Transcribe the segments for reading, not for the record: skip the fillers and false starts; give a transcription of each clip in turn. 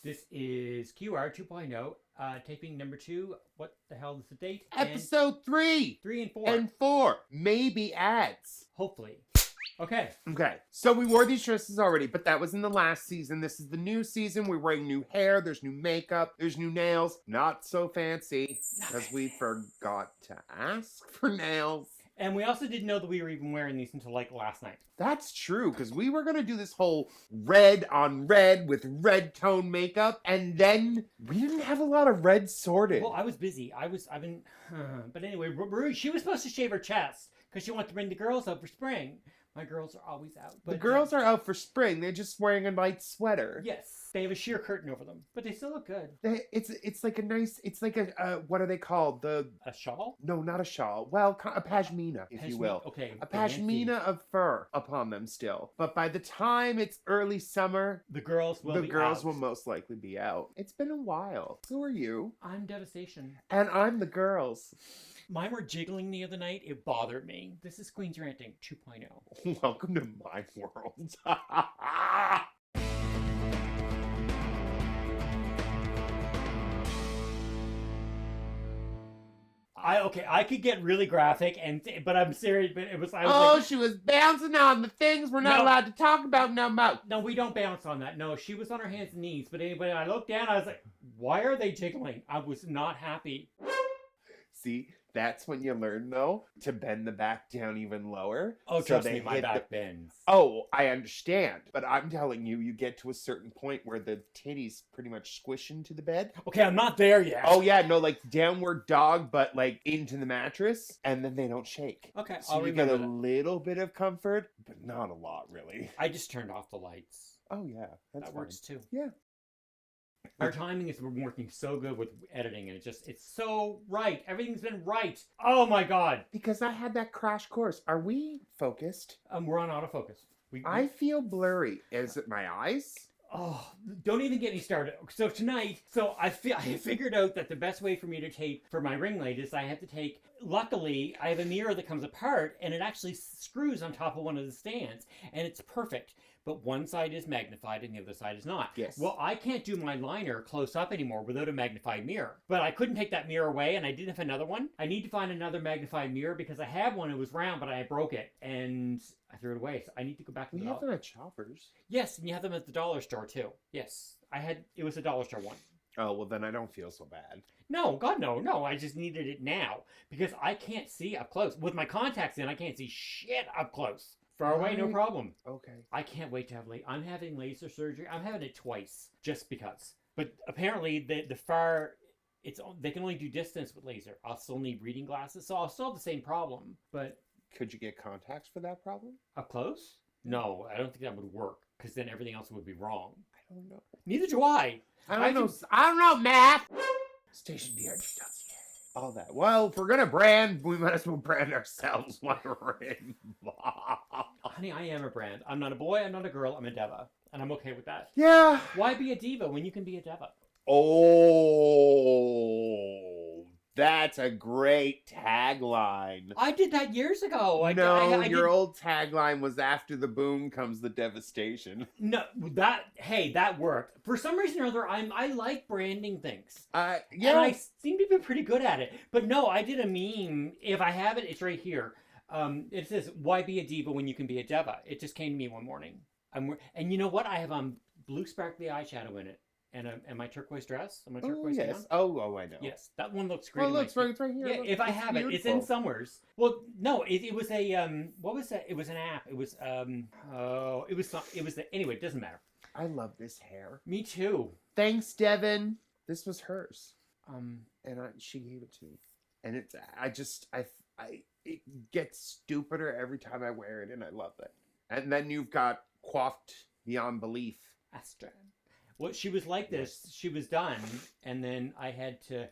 This is QR 2.0, taping number 2. What the hell is the date? Episode 3. 3 and 4. And 4. Maybe ads. Hopefully. Okay. Okay. So we wore these dresses already, but that was in the last season. This is the new season. We're wearing new hair. There's new makeup. There's new nails. Not so fancy, because we forgot to ask for nails. And we also didn't know that we were even wearing these until like last night. That's true, because we were going to do this whole red on red with red tone makeup, and then we didn't have a lot of red sorted. Well, I was busy. But anyway, she was supposed to shave her chest because she wanted to bring the girls out for spring. My girls are always out. But the girls are out for spring. They're just wearing a light sweater. Yes. They have a sheer curtain over them, but they still look good. It's like a nice, it's like a what are they called? A shawl? No, not a shawl. Well, a pashmina, if you will. Okay. A pashmina of fur upon them still. But by the time it's early summer, the girls will most likely be out. It's been a while. Who are you? I'm Devastation. And I'm the girls. Mine were jiggling the other night. It bothered me. This is Queen's Ranting 2.0. Welcome to my world. I could get really graphic, but I'm serious. But it was. She was bouncing on the things we're not allowed to talk about no more. No, we don't bounce on that. No, she was on her hands and knees. But anyway, I looked down. I was like, "Why are they jiggling?" I was not happy. See, that's when you learn, though, to bend the back down even lower. Oh, trust me, my back bends. Oh, I understand. But I'm telling you, you get to a certain point where the titties pretty much squish into the bed. Okay, I'm not there yet. Oh, yeah, no, like downward dog, but like into the mattress, and then they don't shake. Okay, so you get a little bit of comfort, but not a lot, really. I just turned off the lights. Oh, yeah. That works, too. Yeah. Our timing is working so good with editing, and it's so right. Everything's been right. Oh my God. Because I had that crash course. Are we focused? We're on autofocus. I feel blurry. Is it my eyes? Oh, don't even get me started. So tonight, I figured out that the best way for me to tape for my ring light is I have to take, luckily, I have a mirror that comes apart, and it actually screws on top of one of the stands, and it's perfect. But one side is magnified and the other side is not. Yes. Well, I can't do my liner close up anymore without a magnified mirror. But I couldn't take that mirror away, and I didn't have another one. I need to find another magnified mirror because I had one. It was round, but I broke it, and I threw it away. So I need to go back to We have them at Shoppers. Yes, and you have them at the dollar store, too. Yes. It was a dollar store one. Oh, well, then I don't feel so bad. No, God, no. I just needed it now because I can't see up close. With my contacts in, I can't see shit up close. Far away, no problem. Okay. I can't wait to have I'm having laser surgery. I'm having it twice, just because. But apparently, they can only do distance with laser. I'll still need reading glasses, so I'll still have the same problem. But could you get contacts for that problem? Up close? No, I don't think that would work because then everything else would be wrong. I don't know. Neither do I. I don't know, math. StationDRG. All that. Well, if we're gonna brand, we might as well brand ourselves while we're involved. Honey, I am a brand. I'm not a boy, I'm not a girl, I'm a Deva. And I'm okay with that. Yeah. Why be a diva when you can be a Deva? Oh, that's a great tagline. I did that years ago. Your old tagline was after the boom comes the devastation. No, that worked. For some reason or other, I like branding things. Yeah. And I seem to be pretty good at it. But no, I did a meme. If I have it, it's right here. It says, "Why be a diva when you can be a Deva?" It just came to me one morning. And you know what? I have blue sparkly eyeshadow in it. And my turquoise dress, and my turquoise gown. Oh, I know. Yes, that one looks great. Oh, it's right here. Yeah, if I have it, it's in somewheres. Well, no, it was a what was that? It was an app. It was anyway. It doesn't matter. I love this hair. Me too. Thanks, Devin. This was hers. She gave it to me, and it gets stupider every time I wear it, and I love it. And then you've got coiffed beyond belief. Astra. Well, she was like this. She was done, and then I had to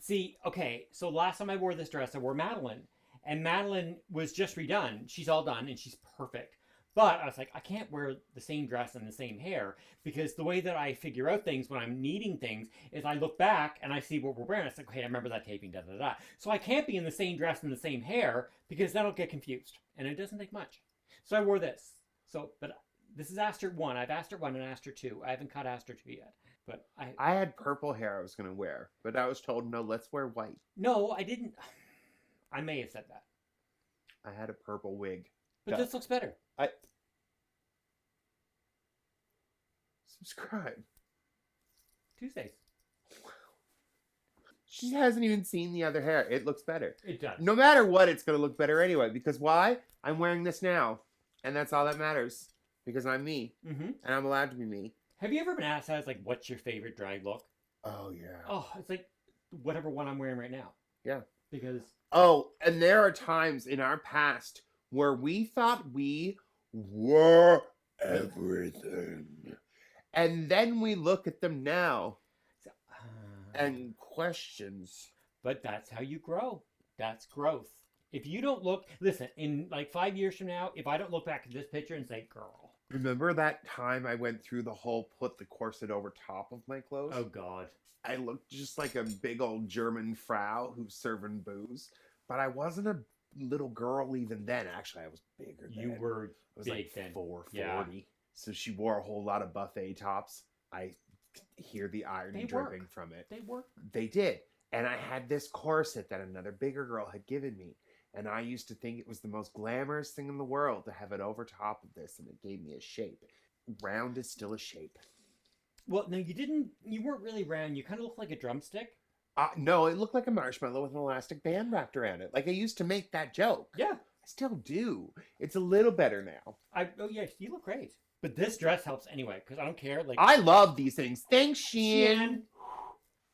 see. Okay, so last time I wore this dress, I wore Madeline, and Madeline was just redone. She's all done, and she's perfect. But I was like, I can't wear the same dress and the same hair because the way that I figure out things when I'm needing things is I look back and I see what we're wearing. It's like, okay, I remember that taping, da da da. So I can't be in the same dress and the same hair because then I'll get confused, and it doesn't take much. So I wore this. But this is Aster 1. I've Aster 1 and Aster 2. I haven't cut Aster 2 yet. But I had purple hair I was going to wear, but I was told, no, let's wear white. No, I didn't. I may have said that. I had a purple wig. But this looks better. Subscribe. Tuesdays. She hasn't even seen the other hair. It looks better. It does. No matter what, it's going to look better anyway. Because why? I'm wearing this now. And that's all that matters. Because I'm me. Mm-hmm. And I'm allowed to be me. Have you ever been asked, like, what's your favorite drag look? Oh, yeah. Oh, it's like whatever one I'm wearing right now. Yeah. Because... Oh, and there are times in our past where we thought we were everything. And then we look at them now and questions. But that's how you grow. That's growth. If you don't look... Listen, in like 5 years from now, if I don't look back at this picture and say, girl... Remember that time I went through the whole put the corset over top of my clothes? Oh, God. I looked just like a big old German frau who's serving booze. But I wasn't a little girl even then. Actually, I was bigger then. You were I was big like then. 440. Yeah. So she wore a whole lot of buffet tops. I hear the irony dripping from it. They work. They did. And I had this corset that another bigger girl had given me. And I used to think it was the most glamorous thing in the world to have it over top of this. And it gave me a shape. Round is still a shape. Well, no, you weren't really round. You kind of looked like a drumstick. No, it looked like a marshmallow with an elastic band wrapped around it. Like I used to make that joke. Yeah. I still do. It's a little better now. Oh, yeah, you look great. But this dress helps anyway, because I don't care. Like I love these things. Thanks, Shein.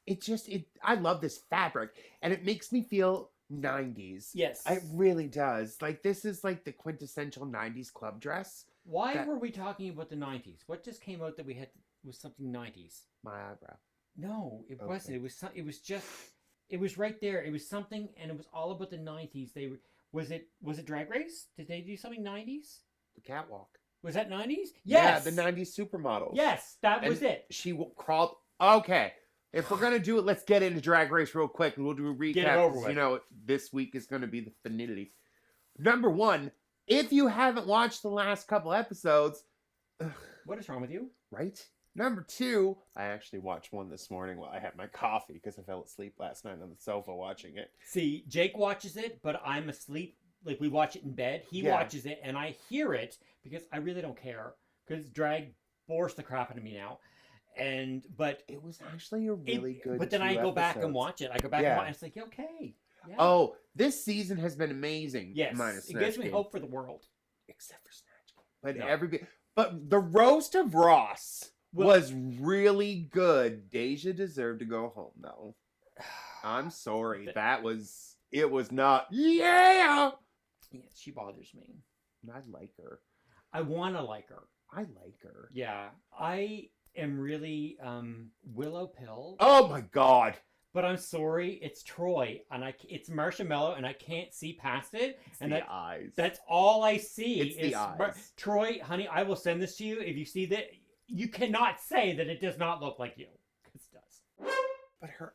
Shein. I love this fabric. And it makes me feel 90s. Yes. It really does. Like, this is like the quintessential 90s club dress. Why were we talking about the 90s? What just came out that we had was something 90s? My eyebrow. No, it Okay. wasn't. It was just... It was right there. It was something, and it was all about the 90s. Was it Drag Race? Did they do something 90s? The catwalk. Was that 90s? Yeah, Yes! the 90s supermodels. Yes, that was it. She crawled... Okay. If we're going to do it, let's get into Drag Race real quick, and we'll do a recap. Get it over with. You know, this week is going to be the finality. Number one, if you haven't watched the last couple episodes... What is wrong with you? Right? Number two, I actually watched one this morning while I had my coffee because I fell asleep last night on the sofa watching it. See, Jake watches it, but I'm asleep. Like, we watch it in bed. He watches it, and I hear it because I really don't care. Because drag bores the crap out of me now. But it was actually a really good But then I go back and episodes. watch it. I go back and watch it. It's like, okay. Yeah. Oh, this season has been amazing. Yes. Minus It gives Snatch me Game. hope for the world. Except for Snatch Game. No. But the roast of Ross was really good. Deja deserved to go home, though. I'm sorry. It was not. Yeah! Yeah, she bothers me. I like her. I want to like her. I like her. Yeah. I am really Willow Pill. Oh my god. But I'm sorry, it's Troy, and it's marshmallow, and I can't see past it. It's and the eyes. That's all I see. It's the eyes. Troy, honey, I will send this to you. If you see that, you cannot say that it does not look like you. It does. But her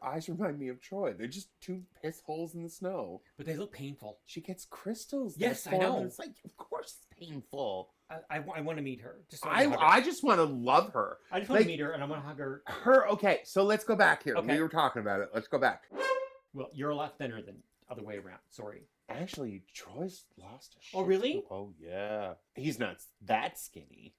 eyes remind me of Troy. They're just two piss holes in the snow. But they look painful. She gets crystals. Yes, I know. It's like, of course it's painful. I want to meet her. I just want to love her. I just want to meet her, and I want to hug her. Okay, so let's go back here. Okay. We were talking about it. Let's go back. Well, you're a lot thinner than other way around. Sorry. Actually, Troy's lost a shit. Oh, really? Oh, yeah. He's not that skinny.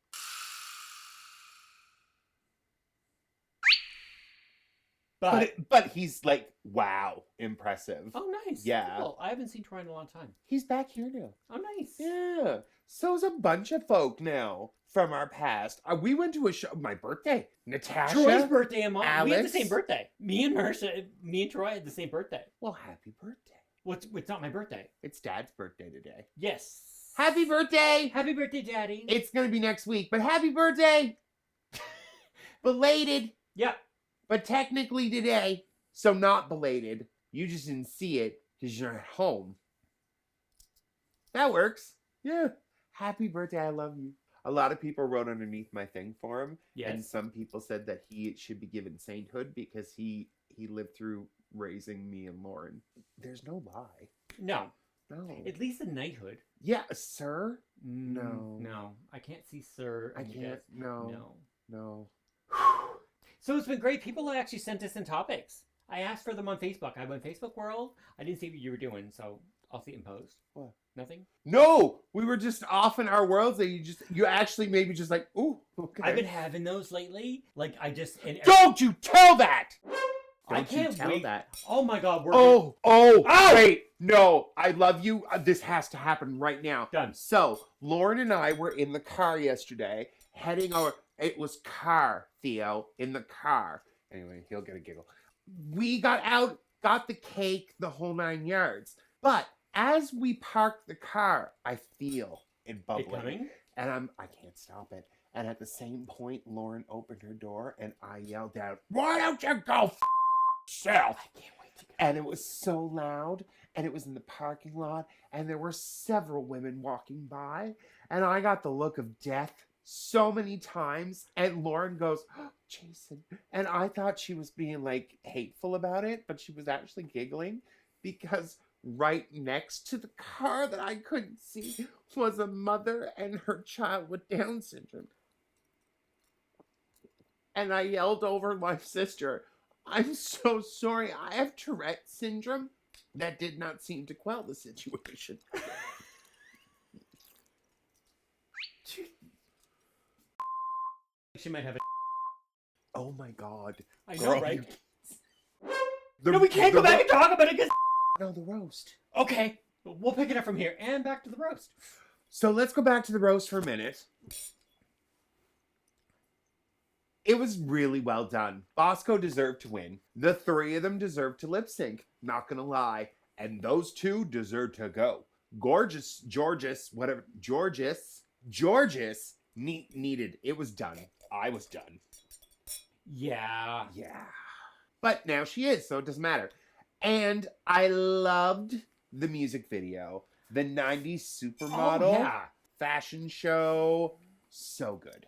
But he's like, wow, impressive. Oh, nice. Yeah. Cool. I haven't seen Troy in a long time. He's back here now. Oh, nice. Yeah. So's a bunch of folk now from our past. We went to a show. My birthday. Natasha. Troy's birthday and mine. Alex. We had the same birthday. Me and Troy had the same birthday. Well, happy birthday. Well, it's not my birthday. It's Dad's birthday today. Yes. Happy birthday. Happy birthday, Daddy. It's going to be next week, but happy birthday. Belated. Yep. But technically today, so not belated. You just didn't see it because you're at home. That works. Yeah. Happy birthday. I love you. A lot of people wrote underneath my thing for him. Yes. And some people said that he should be given sainthood because he lived through raising me and Lauren. There's no lie. No. No. At least a knighthood. Yeah, sir? No. No. I can't see sir. I can't. No. No. No. So it's been great. People have actually sent us in topics. I asked for them on Facebook. I went Facebook World. I didn't see what you were doing, so I'll see it in post. What? Nothing? No, we were just off in our worlds that you actually maybe just like, ooh, okay. I've been having those lately. Like, I just... Don't you tell that! I can't tell wait. that. Oh my God, we're... Wait, no, I love you. This has to happen right now. Done. So, Lauren and I were in the car yesterday, heading over. It was car, Theo, in the car. Anyway, he'll get a giggle. We got out, got the cake, the whole 9 yards. But as we parked the car, I feel it bubbling. It coming? And I can't stop it. And at the same point, Lauren opened her door, and I yelled out, "Why don't you go yourself?" I can't wait to go. And it was so loud, and it was in the parking lot, and there were several women walking by, and I got the look of death so many times, and Lauren goes, "Oh, Jason," and I thought she was being like hateful about it, but she was actually giggling because right next to the car that I couldn't see was a mother and her child with Down syndrome. And I yelled over my sister, "I'm so sorry, I have Tourette syndrome." That did not seem to quell the situation. She might have a... Oh my God. I know, Girl, right? No, we can't go back and talk about it because... No, the roast. Okay, we'll pick it up from here and back to the roast. So let's go back to the roast for a minute. It was really well done. Bosco deserved to win. The three of them deserved to lip sync. Not gonna lie. And those two deserve to go. Georges needed. It was done. I was done. Yeah. Yeah. But now she is, so it doesn't matter. And I loved the music video. The 90s supermodel fashion show. So good.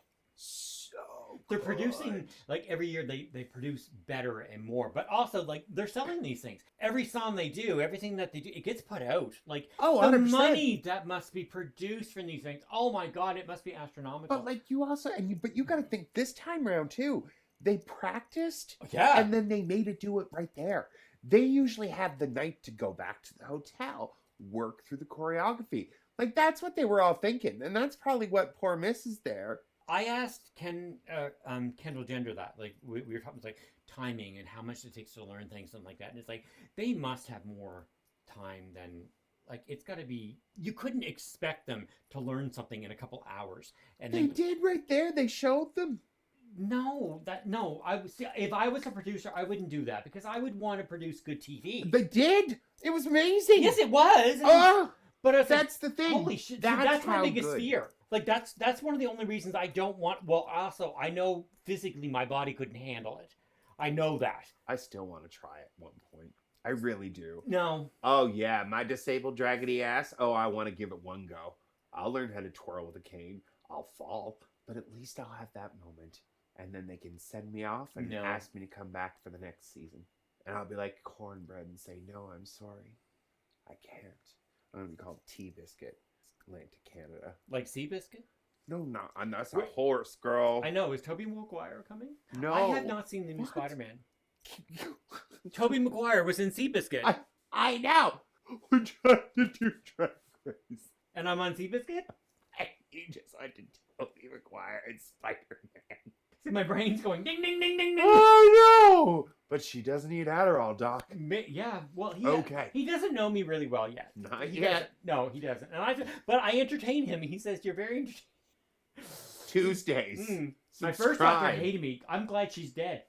They're producing, like, every year they produce better and more. But also, like, they're selling these things. Every song they do, everything that they do, it gets put out. Like, the 100%. money that must be produced from these things. Oh, my God, it must be astronomical. But, like, you also... But you got to think, this time around, too, they practiced. Yeah. And then they made it do it right there. They usually have the night to go back to the hotel, work through the choreography. Like, that's what they were all thinking. And that's probably what poor Miss is there. I asked Kendall Gender that. Like, we were talking, like, timing and how much it takes to learn things, something like that. And it's like, they must have more time than... Like, it's got to be... You couldn't expect them to learn something in a couple hours. And They did right there. They showed them. No. If I was a producer, I wouldn't do that because I would want to produce good TV. They did. It was amazing. Yes, it was. But that's the thing. Holy shit! That's my biggest fear. Like that's one of the only reasons I don't want. Well, also I know physically my body couldn't handle it. I know that. I still want to try at one point. I really do. No. Oh yeah, my disabled draggedy ass. Oh, I want to give it one go. I'll learn how to twirl with a cane. I'll fall, but at least I'll have that moment. And then they can send me off and ask me to come back for the next season. And I'll be like cornbread and say, "No, I'm sorry. I can't." I'm going to be called Tea Biscuit. Atlantic Canada. Like Seabiscuit? No, not. That's a horse, girl. I know. Is Tobey Maguire coming? No. I have not seen the new Spider-Man. Tobey Maguire was in Seabiscuit. I know. We're trying to do Drag Race. And I'm on Seabiscuit? You just wanted Tobey Maguire and Spider-Man. See, my brain's going ding, ding, ding, ding, ding. I know. But she doesn't eat Adderall, Doc. Yeah, well, he doesn't know me really well yet. Not He yet. doesn't. No, he doesn't. But I entertain him. He says, "You're very entertaining." Tuesdays. My first doctor hated me. I'm glad she's dead.